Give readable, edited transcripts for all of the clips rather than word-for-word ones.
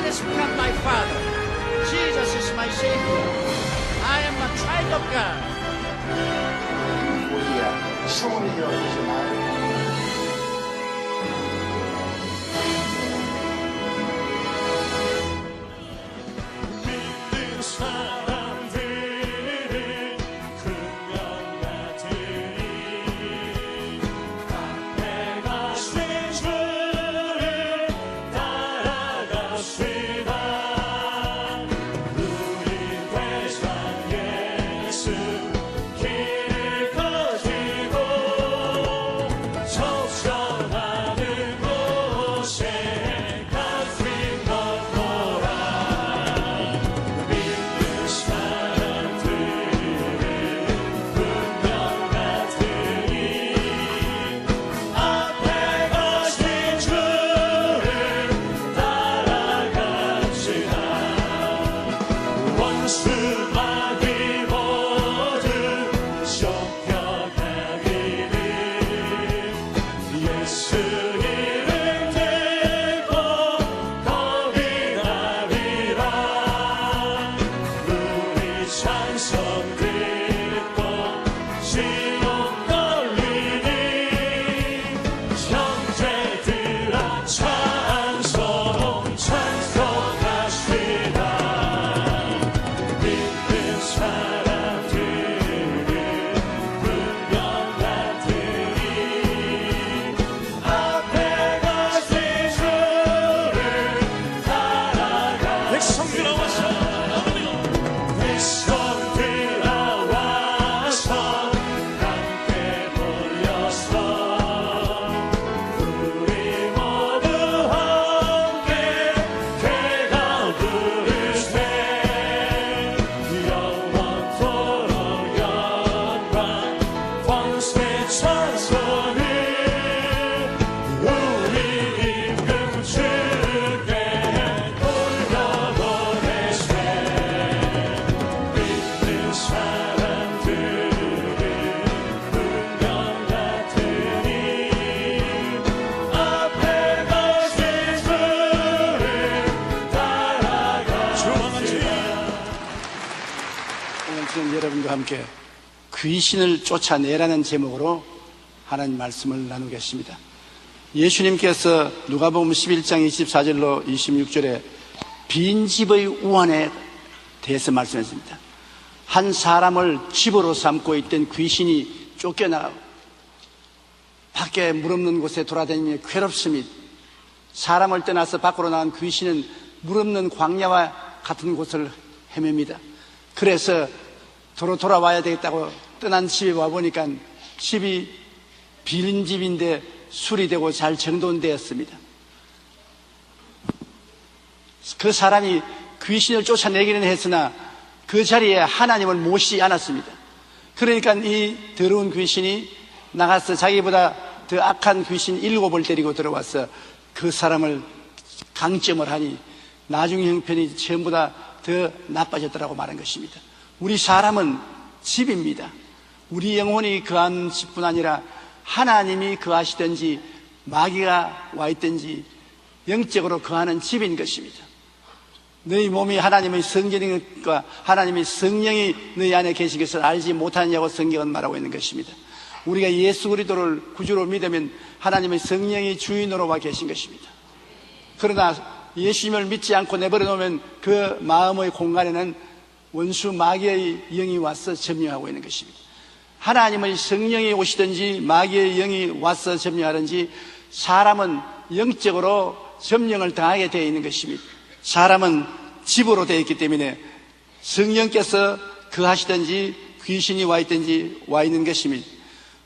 has become my Father. Jesus is my Savior. I am a child of God. 우리야 소원이여 주시나요? 여러분과 함께 귀신을 쫓아내라는 제목으로 하나님 말씀을 나누겠습니다. 예수님께서 누가복음 11장 24절로 26절에 빈집의 우환에 대해서 말씀했습니다. 한 사람을 집으로 삼고 있던 귀신이 쫓겨나가고 밖에 물 없는 곳에 돌아다니며 괴롭습니다. 사람을 떠나서 밖으로 나간 귀신은 물 없는 광야와 같은 곳을 헤맵니다. 그래서 도로 돌아와야 되겠다고 떠난 집에 와보니까 집이 빈 집인데 수리되고 잘 정돈되었습니다. 그 사람이 귀신을 쫓아내기는 했으나 그 자리에 하나님을 모시지 않았습니다. 그러니까 이 더러운 귀신이 나가서 자기보다 더 악한 귀신 7을 데리고 들어와서 그 사람을 강점을 하니 나중 형편이 전부다 더 나빠졌더라고 말한 것입니다. 우리 사람은 집입니다. 우리 영혼이 거한 집뿐 아니라 하나님이 거하시든지 마귀가 와 있든지 영적으로 거하는 집인 것입니다. 너희 몸이 하나님의 성전인 것과 하나님의 성령이 너희 안에 계신 것을 알지 못하느냐고 성경은 말하고 있는 것입니다. 우리가 예수 그리스도를 구주로 믿으면 하나님의 성령이 주인으로 와 계신 것입니다. 그러나 예수님을 믿지 않고 내버려 놓으면 그 마음의 공간에는 원수 마귀의 영이 와서 점령하고 있는 것입니다. 하나님의 성령이 오시든지 마귀의 영이 와서 점령하든지 사람은 영적으로 점령을 당하게 되어 있는 것입니다. 사람은 집으로 되어 있기 때문에 성령께서 거하시든지 귀신이 와 있든지 와 있는 것입니다.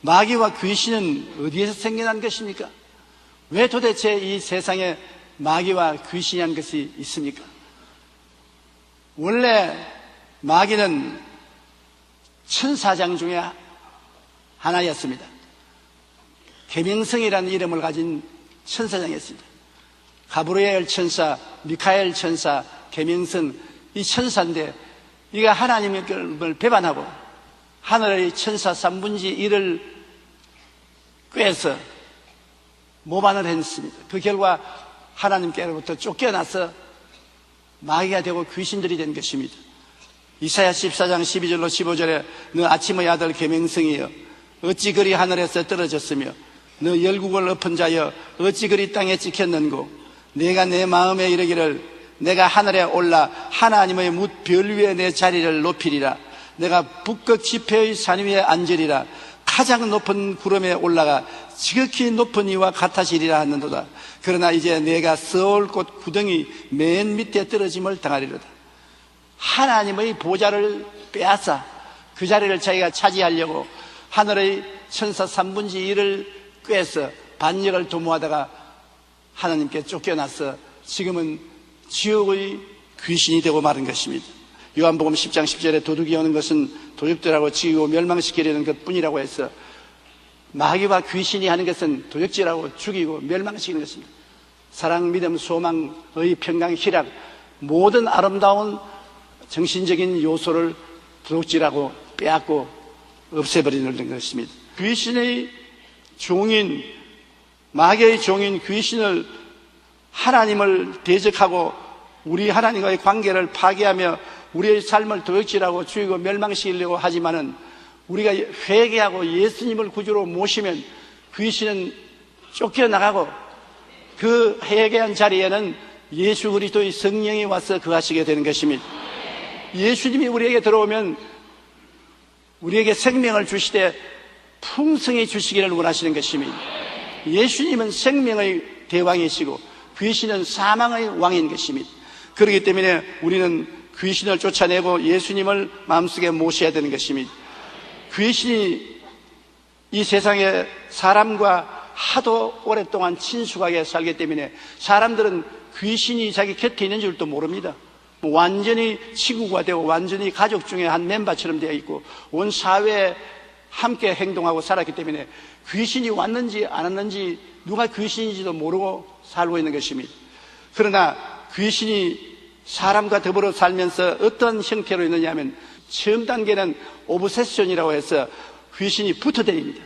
마귀와 귀신은 어디에서 생겨난 것입니까? 왜 도대체 이 세상에 마귀와 귀신이라는 것이 있습니까? 원래 마귀는 천사장 중에 하나였습니다. 계명성이라는 이름을 가진 천사장이었습니다. 가브리엘 천사, 미카엘 천사, 계명성, 이 천사인데 이가 하나님을 배반하고 하늘의 천사 3분의 1을 꿰서 모반을 했습니다. 그 결과 하나님께로부터 쫓겨나서 마귀가 되고 귀신들이 된 것입니다. 이사야 14장 12절로 15절에 너 아침의 아들 계명성이여 어찌 그리 하늘에서 떨어졌으며 너 열국을 엎은 자여 어찌 그리 땅에 찍혔는고 내가 내 마음에 이르기를 내가 하늘에 올라 하나님의 뭇 별 위에 내 자리를 높이리라. 내가 북극 지폐의 산 위에 앉으리라. 가장 높은 구름에 올라가 지극히 높은 이와 같아지리라 하는도다. 그러나 이제 내가 서울 곳 구덩이 맨 밑에 떨어짐을 당하리로다. 하나님의 보좌를 빼앗아 그 자리를 자기가 차지하려고 하늘의 천사 3분의 1을 꿰서 반역을 도모하다가 하나님께 쫓겨나서 지금은 지옥의 귀신이 되고 마른 것입니다. 요한복음 10장 10절에 도둑이 오는 것은 도둑들하고 죽이고 멸망시키려는 것뿐이라고 해서 마귀와 귀신이 하는 것은 도둑질하고 죽이고 멸망시키는 것입니다. 사랑, 믿음, 소망의 평강, 희락, 모든 아름다운 정신적인 요소를 도둑질하고 빼앗고 없애버리는 것입니다. 귀신의 종인, 마귀의 종인 귀신을 하나님을 대적하고 우리 하나님과의 관계를 파괴하며 우리의 삶을 도둑질하고 죽이고 멸망시키려고 하지만은 우리가 회개하고 예수님을 구주로 모시면 귀신은 쫓겨나가고 그 회개한 자리에는 예수 그리스도의 성령이 와서 거하시게 되는 것입니다. 예수님이 우리에게 들어오면 우리에게 생명을 주시되 풍성히 주시기를 원하시는 것입니다. 예수님은 생명의 대왕이시고 귀신은 사망의 왕인 것입니다. 그렇기 때문에 우리는 귀신을 쫓아내고 예수님을 마음속에 모셔야 되는 것입니다. 귀신이 이 세상에 사람과 하도 오랫동안 친숙하게 살기 때문에 사람들은 귀신이 자기 곁에 있는 줄도 모릅니다. 완전히 친구가 되고 완전히 가족 중에 한 멤버처럼 되어 있고 온 사회에 함께 행동하고 살았기 때문에 귀신이 왔는지 안 왔는지 누가 귀신인지도 모르고 살고 있는 것입니다. 그러나 귀신이 사람과 더불어 살면서 어떤 형태로 있느냐 하면 처음 단계는 오브세션이라고 해서 귀신이 붙어다닙니다.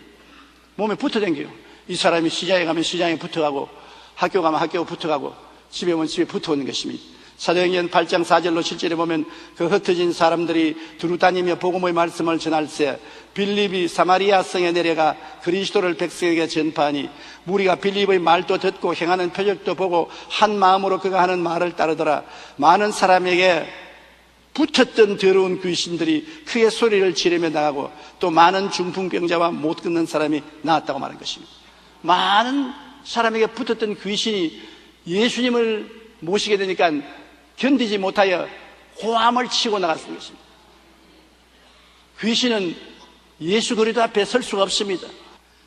몸에 붙어다녀요. 이 사람이 시장에 가면 시장에 붙어가고 학교 가면 학교에 붙어가고 집에 오면 집에 붙어오는 것입니다. 사도행전 8장 4절로 7절에 보면 그 흩어진 사람들이 두루 다니며 복음의 말씀을 전할세 빌립이 사마리아 성에 내려가 그리스도를 백성에게 전파하니 무리가 빌립의 말도 듣고 행하는 표적도 보고 한 마음으로 그가 하는 말을 따르더라. 많은 사람에게 붙었던 더러운 귀신들이 크게 소리를 지르며 나가고 또 많은 중풍병자와 못 걷는 사람이 나왔다고 말한 것입니다. 많은 사람에게 붙었던 귀신이 예수님을 모시게 되니까 견디지 못하여 고함을 치고 나갔던 것입니다. 귀신은 예수 그리스도 앞에 설 수가 없습니다.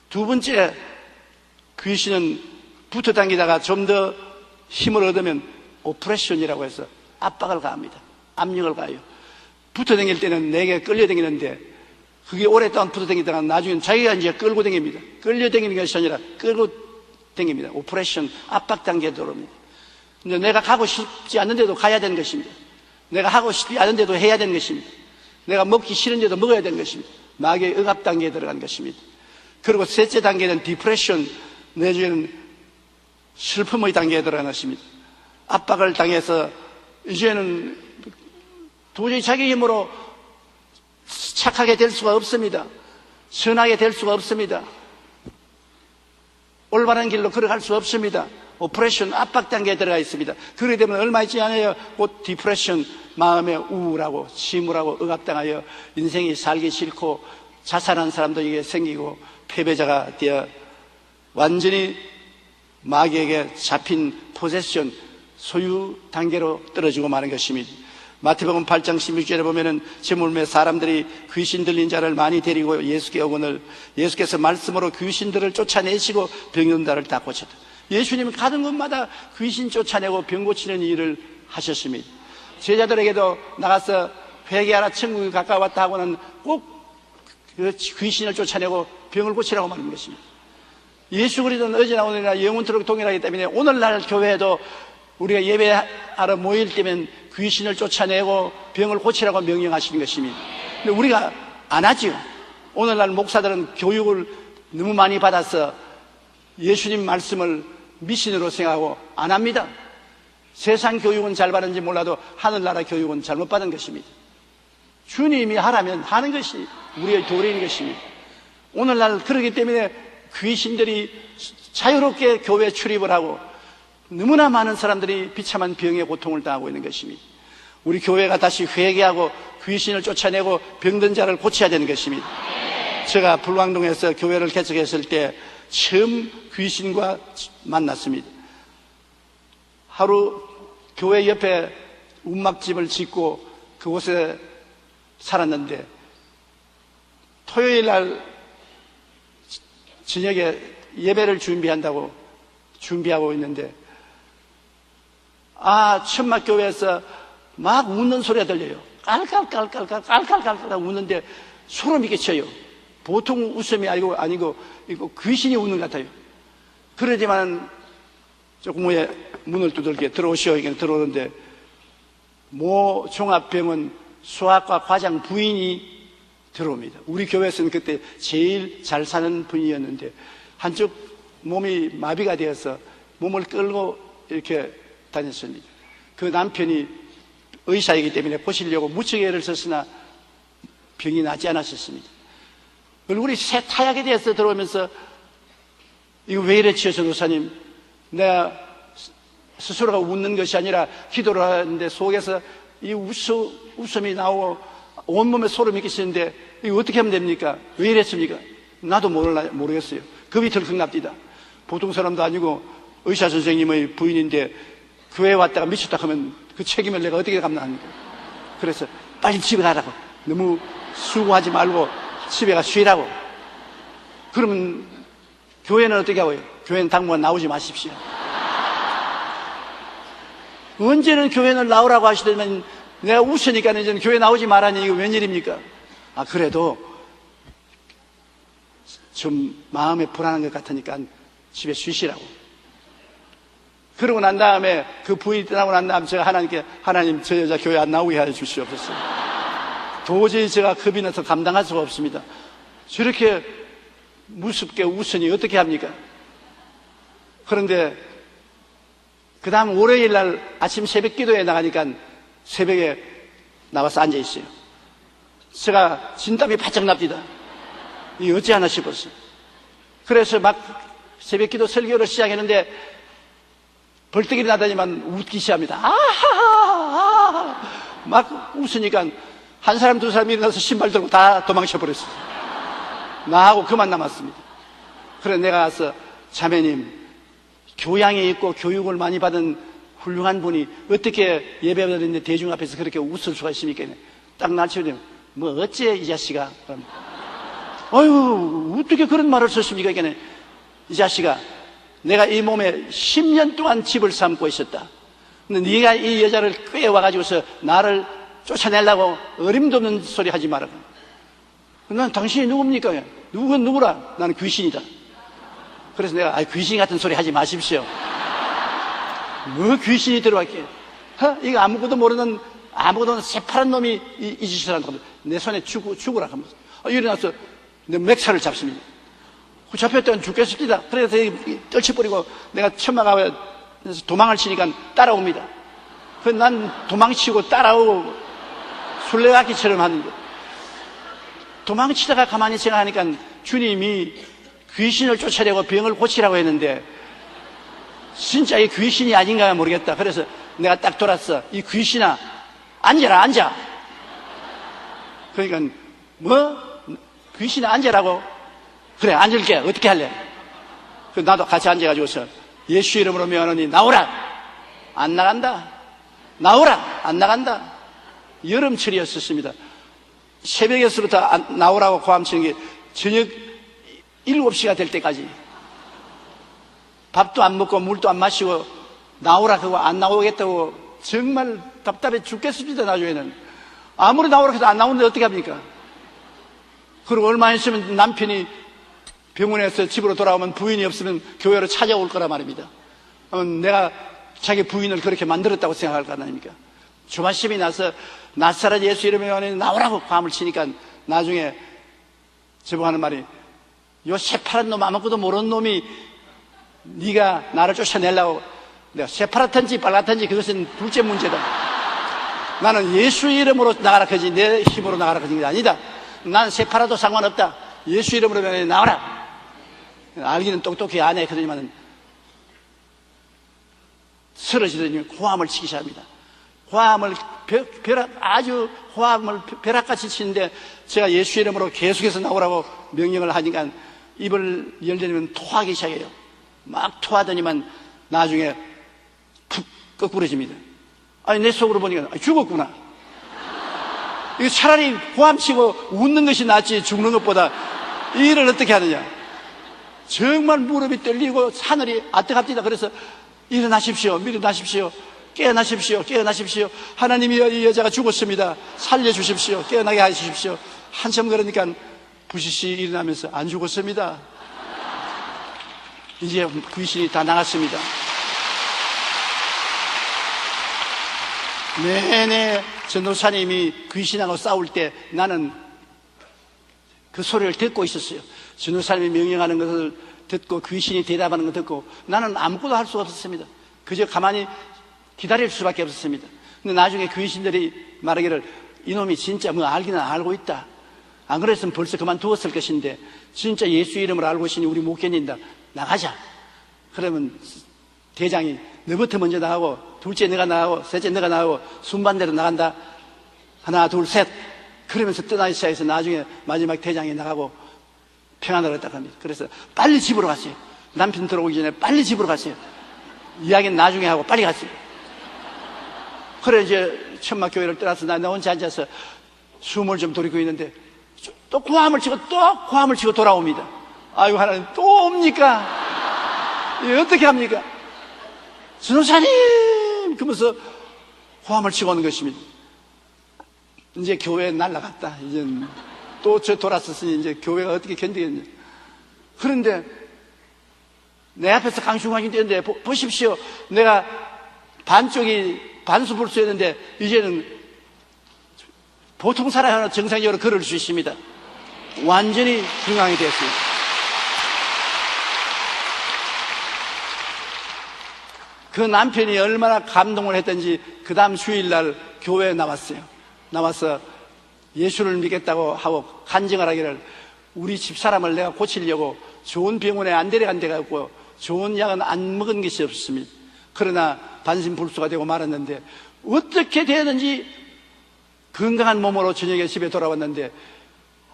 두 번째, 귀신은 붙어 당기다가 좀 더 힘을 얻으면 오프레션이라고 해서 압박을 가합니다. 압력을 가해요. 붙어 당길 때는 내게 끌려 당기는데 그게 오랫동안 붙어 당기다가 나중에는 자기가 이제 끌고 당깁니다. 끌려 당기는 것이 아니라 끌고 당깁니다. 오프레션, 압박 단계에 들어옵니다. 근데 내가 가고 싶지 않은데도 가야 되는 것입니다. 내가 하고 싶지 않은데도 해야 되는 것입니다. 내가 먹기 싫은데도 먹어야 되는 것입니다. 마귀의 억압 단계에 들어간 것입니다. 그리고 셋째 단계는 디프레션, 내주에는 슬픔의 단계에 들어간 것입니다. 압박을 당해서 이제는 도저히 자기 힘으로 착하게 될 수가 없습니다. 선하게 될 수가 없습니다. 올바른 길로 걸어갈 수 없습니다. 오프레션, 압박 단계에 들어가 있습니다. 그러기 때문에 얼마 있지 않아요. 곧 디프레션, 마음에 우울하고 침울하고 억압당하여 인생이 살기 싫고 자살한 사람도 이게 생기고 패배자가 되어 완전히 마귀에게 잡힌 포세션, 소유 단계로 떨어지고 마는 것입니다. 마태복음 8장 16절에 보면은 저물매 사람들이 귀신 들린 자를 많이 데리고 예수께 오거늘 예수께서 말씀으로 귀신들을 쫓아내시고 병든 자를 다 고쳤다. 예수님은 가는 곳마다 귀신 쫓아내고 병 고치는 일을 하셨습니다. 제자들에게도 나가서 회개하라 천국이 가까웠다 하고는 꼭 그 귀신을 쫓아내고 병을 고치라고 말하는 것입니다. 예수 그리스도는 어제나 오늘이나 영원토록 동일하기 때문에 오늘날 교회에도 우리가 예배하러 모일 때면 귀신을 쫓아내고 병을 고치라고 명령하시는 것입니다. 근데 우리가 안 하죠. 오늘날 목사들은 교육을 너무 많이 받아서 예수님 말씀을 미신으로 생각하고 안 합니다. 세상 교육은 잘 받은지 몰라도 하늘나라 교육은 잘못 받은 것입니다. 주님이 하라면 하는 것이 우리의 도리인 것입니다. 오늘날 그러기 때문에 귀신들이 자유롭게 교회에 출입을 하고 너무나 많은 사람들이 비참한 병의 고통을 당하고 있는 것입니다. 우리 교회가 다시 회개하고 귀신을 쫓아내고 병든 자를 고쳐야 되는 것입니다. 제가 불광동에서 교회를 개척했을 때 처음 귀신과 만났습니다. 하루 교회 옆에 움막집을 짓고 그곳에 살았는데 토요일 날 저녁에 예배를 준비하고 있는데 천막교회에서 막 웃는 소리가 들려요. 깔깔깔깔깔깔깔깔 웃는데 소름이 끼쳐요. 보통 웃음이 아니고 이거 귀신이 웃는 것 같아요. 그러지만 조금 후에 문을 두들겨 들어오시오. 이게 들어오는데 모 종합병원 수학과 과장 부인이 들어옵니다. 우리 교회에서는 그때 제일 잘 사는 분이었는데 한쪽 몸이 마비가 되어서 몸을 끌고 이렇게 다녔습니다. 그 남편이 의사이기 때문에 보시려고 무척 애를 썼으나 병이 낫지 않았었습니다. 얼굴이 새하얗게 되어서 들어오면서 이거 왜 이랬지요, 전도사님? 내가 스스로가 웃는 것이 아니라 기도를 하는데 속에서 이 웃음이 나오고 온몸에 소름이 끼치는데 이거 어떻게 하면 됩니까? 왜 이랬습니까? 나도 모르겠어요. 겁이 덜컥 납니다. 보통 사람도 아니고 의사 선생님의 부인인데 교회에 왔다가 미쳤다 하면 그 책임을 내가 어떻게 감당합니까? 그래서 빨리 집에 가라고. 너무 수고하지 말고 집에 가 쉬라고. 그러면 교회는 어떻게 하고요? 교회는 당분간 나오지 마십시오. 언제는 교회는 나오라고 하시더니 내가 웃으니까 이제는 교회 나오지 말라니 이거 웬일입니까? 그래도 좀 마음에 불안한 것 같으니까 집에 쉬시라고. 그러고 난 다음에 그 부인이 떠나고 난 다음에 제가 하나님께 하나님 저 여자 교회 안 나오게 해 주시옵소서. 도저히 제가 겁이 나서 감당할 수가 없습니다. 저렇게 무섭게 웃으니 어떻게 합니까? 그런데 그 다음 월요일 날 아침 새벽 기도에 나가니까 새벽에 나와서 앉아 있어요. 제가 진땀이 바짝 납니다. 이게 어찌하나 싶었어요. 그래서 막 새벽 기도 설교를 시작했는데 벌떡이 나더니만 웃기 시작합니다. 아하하 막 웃으니까 한 사람 두 사람이 일어나서 신발 들고 다 도망쳐버렸어요. 나하고 그만 남았습니다. 그래 내가 가서 자매님 교양이 있고 교육을 많이 받은 훌륭한 분이 어떻게 예배드리는데 대중 앞에서 그렇게 웃을 수가 있습니까? 딱 날치더니 뭐 어째 이 자식아. 아유 어떻게 그런 말을 썼습니까? 이 자식아 내가 이 몸에 10년 동안 집을 삼고 있었다. 근데 네가 이 여자를 꿰와가지고서 나를 쫓아내려고 어림도 없는 소리 하지 마라. 난 당신이 누굽니까? 누구라? 나는 귀신이다. 그래서 내가 귀신 같은 소리 하지 마십시오. 뭐 귀신이 들어왔게? 이거 아무것도 모르는 새파란 놈이 이 짓을 한다고 내 손에 죽으라 하면서 일어나서 내 맥차를 잡습니다. 잡혔다간 죽겠습니다. 그래서 떨쳐버리고 내가 천막하고 도망을 치니까 따라옵니다. 그래서 난 도망치고 따라오고 술래잡기처럼 하는데 도망치다가 가만히 생각하니까 주님이 귀신을 쫓아내고 병을 고치라고 했는데 진짜 이 귀신이 아닌가 모르겠다. 그래서 내가 딱 돌았어. 이 귀신아 앉아라 앉아. 그러니까 뭐? 귀신아 앉아라고? 그래 앉을게. 어떻게 할래? 나도 같이 앉아가지고서 예수 이름으로 명하노니 나오라. 안 나간다. 나오라. 안 나간다. 여름철이었습니다. 새벽에서부터 나오라고 고함치는 게 저녁 7시가 될 때까지 밥도 안 먹고 물도 안 마시고 나오라 그거 안 나오겠다고 정말 답답해 죽겠습니다. 나중에는 아무리 나오라 해도 안 나오는데 어떻게 합니까? 그리고 얼마 있으면 남편이 병원에서 집으로 돌아오면 부인이 없으면 교회로 찾아올 거라 말입니다. 내가 자기 부인을 그렇게 만들었다고 생각할 거 아닙니까? 조바심이 나서 나사렛 예수 이름에 나오라고 밤을 치니까 나중에 저보고 하는 말이 요 새파란 놈 아무것도 모르는 놈이 네가 나를 쫓아내려고 내가 새파랗든지 빨갛든지 그것은 둘째 문제다. 나는 예수 이름으로 나가라 하지 내 힘으로 나가라 하는 게 아니다. 나는 새파라도 상관없다. 예수 이름으로 나와라. 알기는 똑똑히 안 해. 그러지만 쓰러지더니 호함을 치기 시작합니다. 호함을 아주 호함을 벼락같이 치는데 제가 예수 이름으로 계속해서 나오라고 명령을 하니까 입을 열려면 토하기 시작해요. 막 토하더니만 나중에 푹 거꾸러집니다. 아니 내 속으로 보니까 죽었구나. 이거 차라리 호함치고 웃는 것이 낫지 죽는 것보다. 이 일을 어떻게 하느냐. 정말 무릎이 떨리고 하늘이 아뜨갑니다. 그래서 일어나십시오. 깨어나십시오. 하나님이 이 여자가 죽었습니다. 살려주십시오. 깨어나게 하십시오. 한참 그러니까 부시시 일어나면서 안 죽었습니다. 이제 귀신이 다 나갔습니다. 내내 전도사님이 귀신하고 싸울 때 나는 그 소리를 듣고 있었어요. 전도사님이 명령하는 것을 듣고 귀신이 대답하는 걸 듣고 나는 아무것도 할 수가 없었습니다. 그저 가만히 기다릴 수밖에 없었습니다. 근데 나중에 귀신들이 말하기를 이놈이 진짜 뭐 알기는 알고 있다. 안 그랬으면 벌써 그만두었을 것인데 진짜 예수 이름을 알고 있으니 우리 못 견딘다. 나가자. 그러면 대장이 너부터 먼저 나가고 둘째 내가 나가고 셋째 내가 나가고 순반대로 나간다. 하나 둘 셋. 그러면서 떠나기 시작해서 나중에 마지막 대장이 나가고 평안을 얻었다고 합니다. 그래서 빨리 집으로 갔어요. 남편 들어오기 전에 빨리 집으로 갔어요. 이야기는 나중에 하고 빨리 갔어요. 그래 이제 천막교회를 떠나서 나 혼자 앉아서 숨을 좀 돌리고 있는데 또 고함을 치고 돌아옵니다. 아이고 하나님 또 옵니까? 예, 어떻게 합니까? 전도사님 그러면서 고함을 치고 오는 것입니다. 이제 교회 날라갔다. 이제 또 저 돌았었으니 이제 교회가 어떻게 견디겠냐. 그런데 내 앞에서 강충하게 되는데 보십시오. 내가 반쪽이 반수불수였는데 이제는 보통 사람은 정상적으로 걸을 수 있습니다. 완전히 건강이 되었습니다. 그 남편이 얼마나 감동을 했던지 그 다음 주일날 교회에 나왔어요. 나와서 예수를 믿겠다고 하고 간증을 하기를 우리 집사람을 내가 고치려고 좋은 병원에 안 데려간 데가 없고 좋은 약은 안 먹은 것이 없습니다. 그러나 반신불수가 되고 말았는데 어떻게 되든지 건강한 몸으로 저녁에 집에 돌아왔는데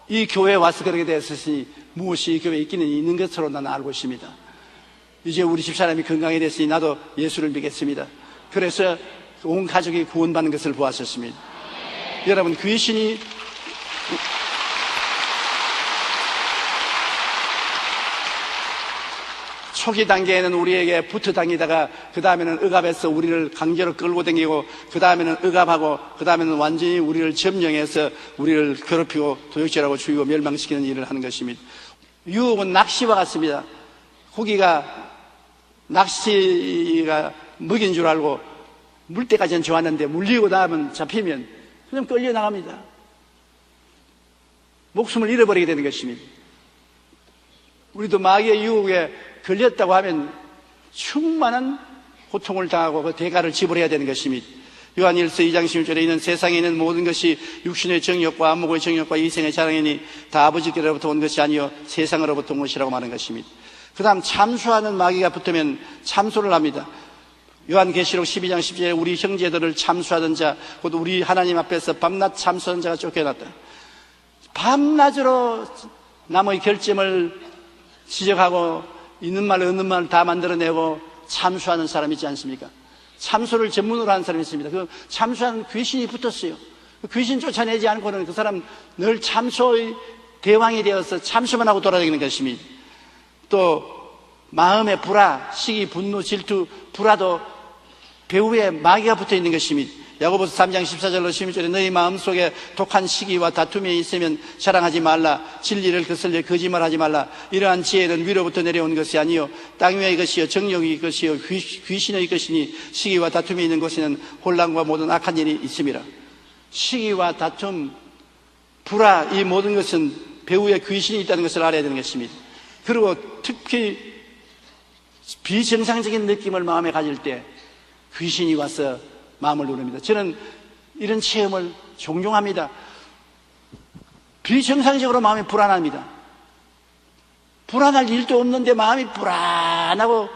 이 교회에 와서 그렇게 되었으니 무엇이 이 교회에 있기는 있는 것으로 나는 알고 있습니다. 이제 우리 집사람이 건강이 됐으니 나도 예수를 믿겠습니다. 그래서 온 가족이 구원받는 것을 보았었습니다. 여러분 귀신이 초기 단계에는 우리에게 붙어 다니다가 그 다음에는 억압해서 우리를 강제로 끌고 다니고 그 다음에는 억압하고 그 다음에는 완전히 우리를 점령해서 우리를 괴롭히고 도둑질하고 죽이고 멸망시키는 일을 하는 것입니다. 유혹은 낚시와 같습니다. 고기가 낚시가 먹인 줄 알고 물때까지는 좋았는데 물리고 나면 잡히면 그냥 끌려나갑니다. 목숨을 잃어버리게 되는 것입니다. 우리도 마귀의 유혹에 걸렸다고 하면 충만한 고통을 당하고 그 대가를 지불해야 되는 것입니다. 요한일서 2장 16절에 이는 세상에 있는 모든 것이 육신의 정욕과 안목의 정욕과 이생의 자랑이니 다 아버지께로부터 온 것이 아니요 세상으로부터 온 것이라고 말하는 것입니다. 그 다음 참수하는 마귀가 붙으면 참소를 합니다. 요한계시록 12장 10절에 우리 형제들을 참수하던 자, 곧 우리 하나님 앞에서 밤낮 참수하던 자가 쫓겨났다. 밤낮으로 남의 결점을 지적하고 있는 말 없는 말 다 만들어내고 참수하는 사람 있지 않습니까? 참수를 전문으로 하는 사람이 있습니다. 그 참수하는 귀신이 붙었어요. 그 귀신 쫓아내지 않고는 그 사람 늘 참수의 대왕이 되어서 참수만 하고 돌아다니는 것입니다. 또 마음의 불화, 시기, 분노, 질투, 불화도 배후에 마귀가 붙어있는 것입니다. 야고보서 3장 14절로 16절에 너희 마음속에 독한 시기와 다툼이 있으면 자랑하지 말라. 진리를 거슬려 거짓말하지 말라. 이러한 지혜는 위로부터 내려온 것이 아니요 땅 위의 것이요 정욕의 것이요 귀신의 것이니 시기와 다툼이 있는 곳에는 혼란과 모든 악한 일이 있음이라. 시기와 다툼, 불화 이 모든 것은 배후에 귀신이 있다는 것을 알아야 되는 것입니다. 그리고 특히 비정상적인 느낌을 마음에 가질 때 귀신이 와서 마음을 누릅니다. 저는 이런 체험을 종종 합니다. 비정상적으로 마음이 불안합니다. 불안할 일도 없는데 마음이 불안하고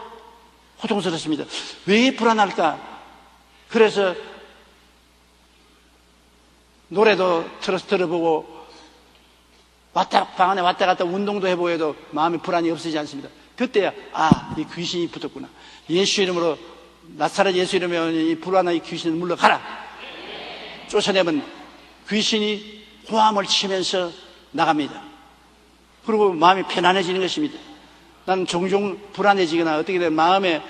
고통스럽습니다. 왜 불안할까? 그래서 노래도 들어보고 방 안에 왔다 갔다 운동도 해보여도 마음의 불안이 없어지지 않습니다. 그때야 이 귀신이 붙었구나. 예수 이름으로, 나사렛 예수 이름으로 이 불안한 이 귀신을 물러가라. 쫓아내면 귀신이 호함을 치면서 나갑니다. 그리고 마음이 편안해지는 것입니다. 나는 종종 불안해지거나 어떻게 되면 마음에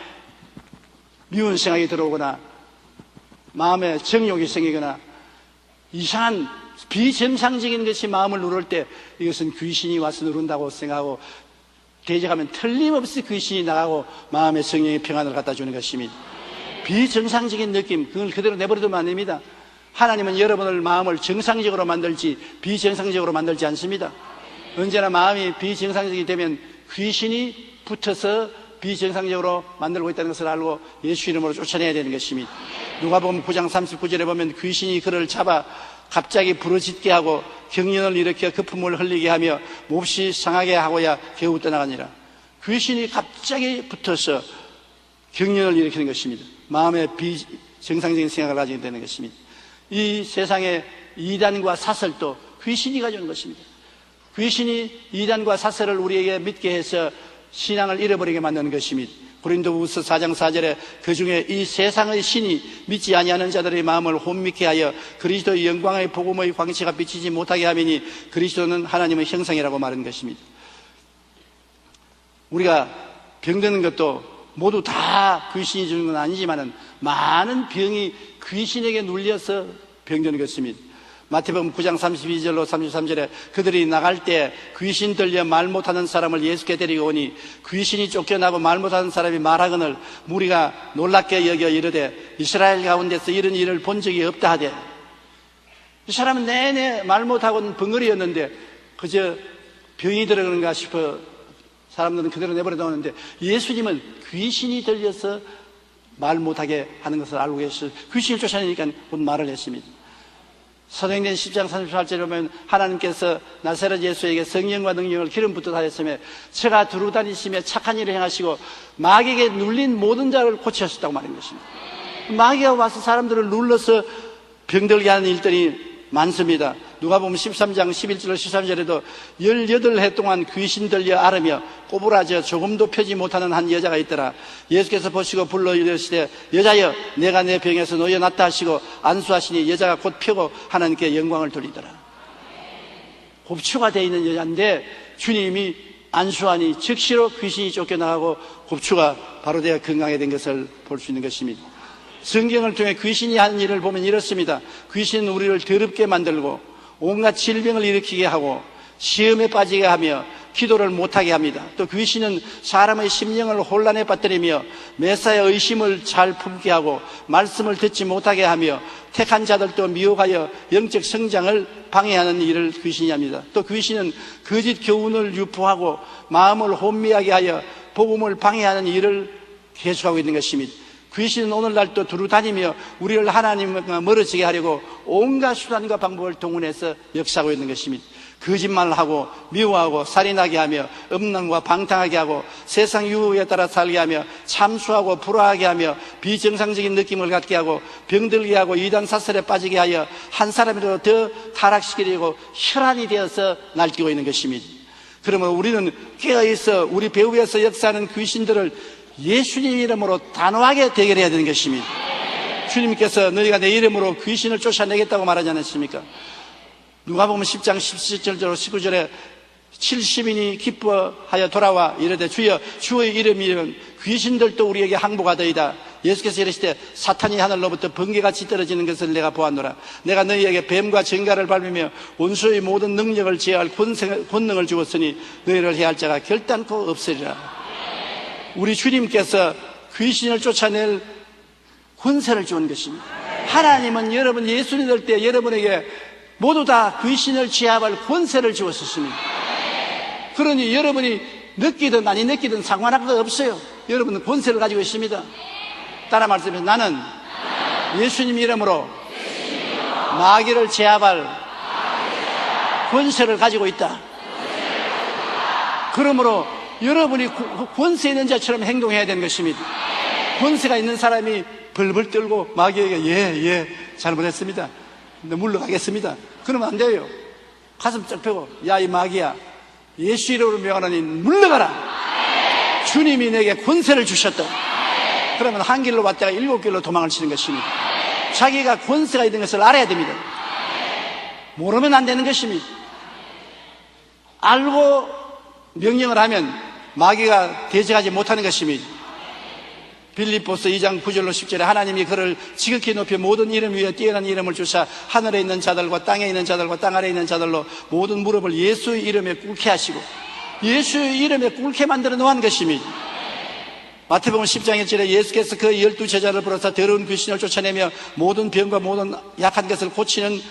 미운 생각이 들어오거나 마음에 정욕이 생기거나 이상한 비정상적인 것이 마음을 누를 때 이것은 귀신이 와서 누른다고 생각하고 대적하면 틀림없이 귀신이 나가고 마음의 성령의 평안을 갖다 주는 것입니다. 비정상적인 느낌, 그걸 그대로 내버려두면 안 됩니다. 하나님은 여러분을 마음을 정상적으로 만들지 비정상적으로 만들지 않습니다. 언제나 마음이 비정상적이 되면 귀신이 붙어서 비정상적으로 만들고 있다는 것을 알고 예수 이름으로 쫓아내야 되는 것입니다. 누가복음 9장 39절에 보면 귀신이 그를 잡아 갑자기 부르짖게 하고 경련을 일으켜 거품을 흘리게 하며 몹시 상하게 하고야 겨우 떠나가니라. 귀신이 갑자기 붙어서 경련을 일으키는 것입니다. 마음에 비정상적인 생각을 가지게 되는 것입니다. 이 세상에 이단과 사설도 귀신이 가져오는 것입니다. 귀신이 이단과 사설을 우리에게 믿게 해서 신앙을 잃어버리게 만드는 것입니다. 고린도후서 4장 4절에 그중에 이 세상의 신이 믿지 아니하는 자들의 마음을 혼미케 하여 그리스도의 영광의 복음의 광채가 비치지 못하게 하미니 그리스도는 하나님의 형상이라고 말하는 것입니다. 우리가 병드는 것도 모두 다 귀신이 주는 건 아니지만은 많은 병이 귀신에게 눌려서 병드는 것입니다. 마태복음 9장 32절로 33절에 그들이 나갈 때 귀신 들려 말 못하는 사람을 예수께 데리고 오니 귀신이 쫓겨나고 말 못하는 사람이 말하거늘 무리가 놀랍게 여겨 이르되 이스라엘 가운데서 이런 일을 본 적이 없다 하되, 이 사람은 내내 말 못하고는 벙어리였는데 그저 병이 들어가는가 싶어 사람들은 그대로 내버려 두었는데 예수님은 귀신이 들려서 말 못하게 하는 것을 알고 계셔서 귀신을 쫓아내니까 곧 말을 했습니다. 사도행전 10장 38절에 보면 하나님께서 나사렛 예수에게 성령과 능력을 기름 붓듯 하였으며 저가 두루 다니시며 착한 일을 행하시고 마귀에게 눌린 모든 자를 고치셨다고 말한 것입니다. 마귀가 와서 사람들을 눌러서 병들게 하는 일들이 많습니다. 누가복음 13장 11절 13절에도 18해 동안 귀신 들려 앓으며 꼬부라져 조금도 펴지 못하는 한 여자가 있더라. 예수께서 보시고 불러 이르시되 여자여 내가 내 병에서 놓여놨다 하시고 안수하시니 여자가 곧 펴고 하나님께 영광을 돌리더라. 곱추가 되어 있는 여자인데 주님이 안수하니 즉시로 귀신이 쫓겨나가고 곱추가 바로 되어 건강하게 된 것을 볼 수 있는 것입니다. 성경을 통해 귀신이 하는 일을 보면 이렇습니다. 귀신은 우리를 더럽게 만들고 온갖 질병을 일으키게 하고 시험에 빠지게 하며 기도를 못하게 합니다. 또 귀신은 사람의 심령을 혼란에 빠뜨리며 메사의 의심을 잘 품게 하고 말씀을 듣지 못하게 하며 택한 자들도 미혹하여 영적 성장을 방해하는 일을 귀신이 합니다. 또 귀신은 거짓 교훈을 유포하고 마음을 혼미하게 하여 복음을 방해하는 일을 계속하고 있는 것입니다. 귀신은 오늘날도 두루 다니며 우리를 하나님과 멀어지게 하려고 온갖 수단과 방법을 동원해서 역사하고 있는 것입니다. 거짓말을 하고 미워하고 살인하게 하며 음란과 방탕하게 하고 세상 유혹에 따라 살게 하며 참수하고 불화하게 하며 비정상적인 느낌을 갖게 하고 병들게 하고 이단 사설에 빠지게 하여 한 사람이라도 더 타락시키려고 혈안이 되어서 날뛰고 있는 것입니다. 그러면 우리는 깨어있어 우리 배후에서 역사하는 귀신들을 예수님 이름으로 단호하게 대결해야 되는 것입니다. 주님께서 너희가 내 이름으로 귀신을 쫓아내겠다고 말하지 않았습니까? 누가복음 10장 17절로 19절에 70인이 기뻐하여 돌아와 이르되 주여 주의 이름이면 귀신들도 우리에게 항복하더이다. 예수께서 이르시되 사탄이 하늘로부터 번개같이 떨어지는 것을 내가 보았노라. 내가 너희에게 뱀과 정갈을 밟으며 원수의 모든 능력을 제어할 권능을 주었으니 너희를 해할 자가 결단코 없으리라. 우리 주님께서 귀신을 쫓아낼 권세를 주는 것입니다. 하나님은 여러분 예수 믿을 때 여러분에게 모두 다 귀신을 제압할 권세를 주었습니다. 그러니 여러분이 느끼든 아니 느끼든 상관할 거 없어요. 여러분은 권세를 가지고 있습니다. 따라 말씀해. 나는 예수님 이름으로 마귀를 제압할 권세를 가지고 있다. 그러므로 여러분이 권세 있는 자처럼 행동해야 되는 것입니다. 권세가 있는 사람이 벌벌 떨고 마귀에게 예, 잘못했습니다. 물러가겠습니다. 그러면 안 돼요. 가슴 쫙 펴고 야, 이 마귀야, 예수 이름으로 명하노니 물러가라. 주님이 내게 권세를 주셨다. 그러면 한 길로 왔다가 7길로 도망을 치는 것입니다. 자기가 권세가 있는 것을 알아야 됩니다. 모르면 안 되는 것입니다. 알고 명령을 하면 마귀가 대적하지 못하는 것입니다. 빌립보서 2장 9절로 10절에 하나님이 그를 지극히 높여 모든 이름 위에 뛰어난 이름을 주사 하늘에 있는 자들과 땅에 있는 자들과 땅 아래에 있는 자들로 모든 무릎을 예수의 이름에 꿇게 하시고 예수의 이름에 꿇게 만들어 놓은 것입니다. 마태복음 10장 1절에 예수께서 그 12 제자를 부르사 더러운 귀신을 쫓아내며 모든 병과 모든 약한 것을 고치는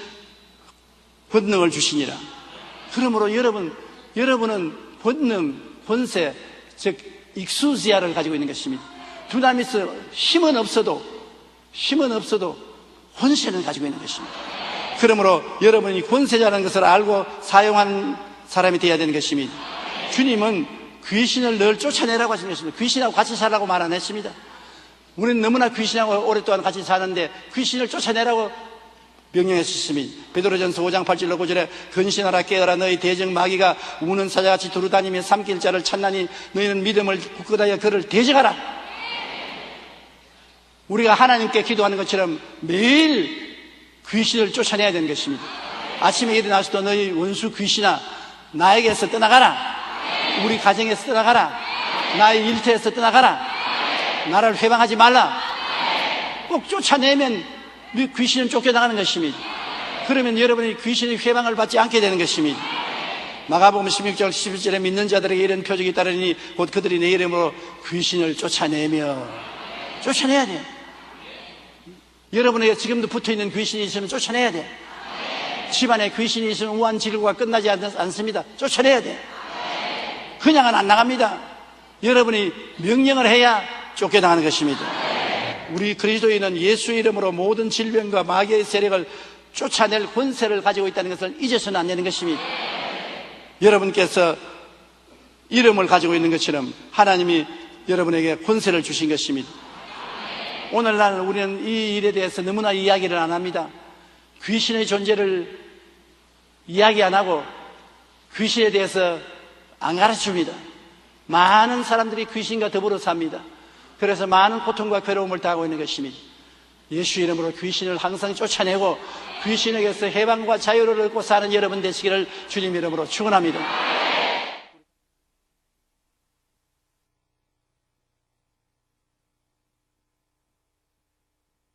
권능을 주시니라. 그러므로 여러분은 권능, 권세, 즉 익수지아를 가지고 있는 것입니다. 두나미스 힘은 없어도 권세는 가지고 있는 것입니다. 그러므로 여러분이 권세자라는 것을 알고 사용하는 사람이 되어야 되는 것입니다. 주님은 귀신을 늘 쫓아내라고 하신 것입니다. 귀신하고 같이 살라고 말 안 했습니다. 우리는 너무나 귀신하고 오랫동안 같이 사는데 귀신을 쫓아내라고 명령했습니다. 베드로전서 5장 8절로 9절에 근신하라 깨어라 너희 대적 마귀가 우는 사자같이 두루다니며 삼킬 자를 찾나니 너희는 믿음을 굳건하여 그를 대적하라. 우리가 하나님께 기도하는 것처럼 매일 귀신을 쫓아내야 되는 것입니다. 아침에 일어나서도 너희 원수 귀신아 나에게서 떠나가라. 우리 가정에서 떠나가라. 나의 일터에서 떠나가라. 나를 회방하지 말라. 꼭 쫓아내면 귀신은 쫓겨나가는 것입니다. 그러면 여러분이 귀신의 회방을 받지 않게 되는 것입니다. 마가복음 16절 11절에 믿는 자들에게 이런 표적이 따르니 곧 그들이 내 이름으로 귀신을 쫓아내야 돼요. 여러분에게 지금도 붙어있는 귀신이 있으면 쫓아내야 돼요. 집안에 귀신이 있으면 우환질구가 끝나지 않습니다. 쫓아내야 돼요. 그냥은 안 나갑니다. 여러분이 명령을 해야 쫓겨나가는 것입니다. 우리 그리스도인은 예수 이름으로 모든 질병과 마귀의 세력을 쫓아낼 권세를 가지고 있다는 것을 잊어서는 안 되는 것입니다. 여러분께서 이름을 가지고 있는 것처럼 하나님이 여러분에게 권세를 주신 것입니다. 오늘날 우리는 이 일에 대해서 너무나 이야기를 안 합니다. 귀신의 존재를 이야기 안 하고 귀신에 대해서 안 가르칩니다. 많은 사람들이 귀신과 더불어 삽니다. 그래서 많은 고통과 괴로움을 당하고 있는 것입니다. 예수 이름으로 귀신을 항상 쫓아내고 귀신에게서 해방과 자유를 얻고 사는 여러분 되시기를 주님 이름으로 축원합니다.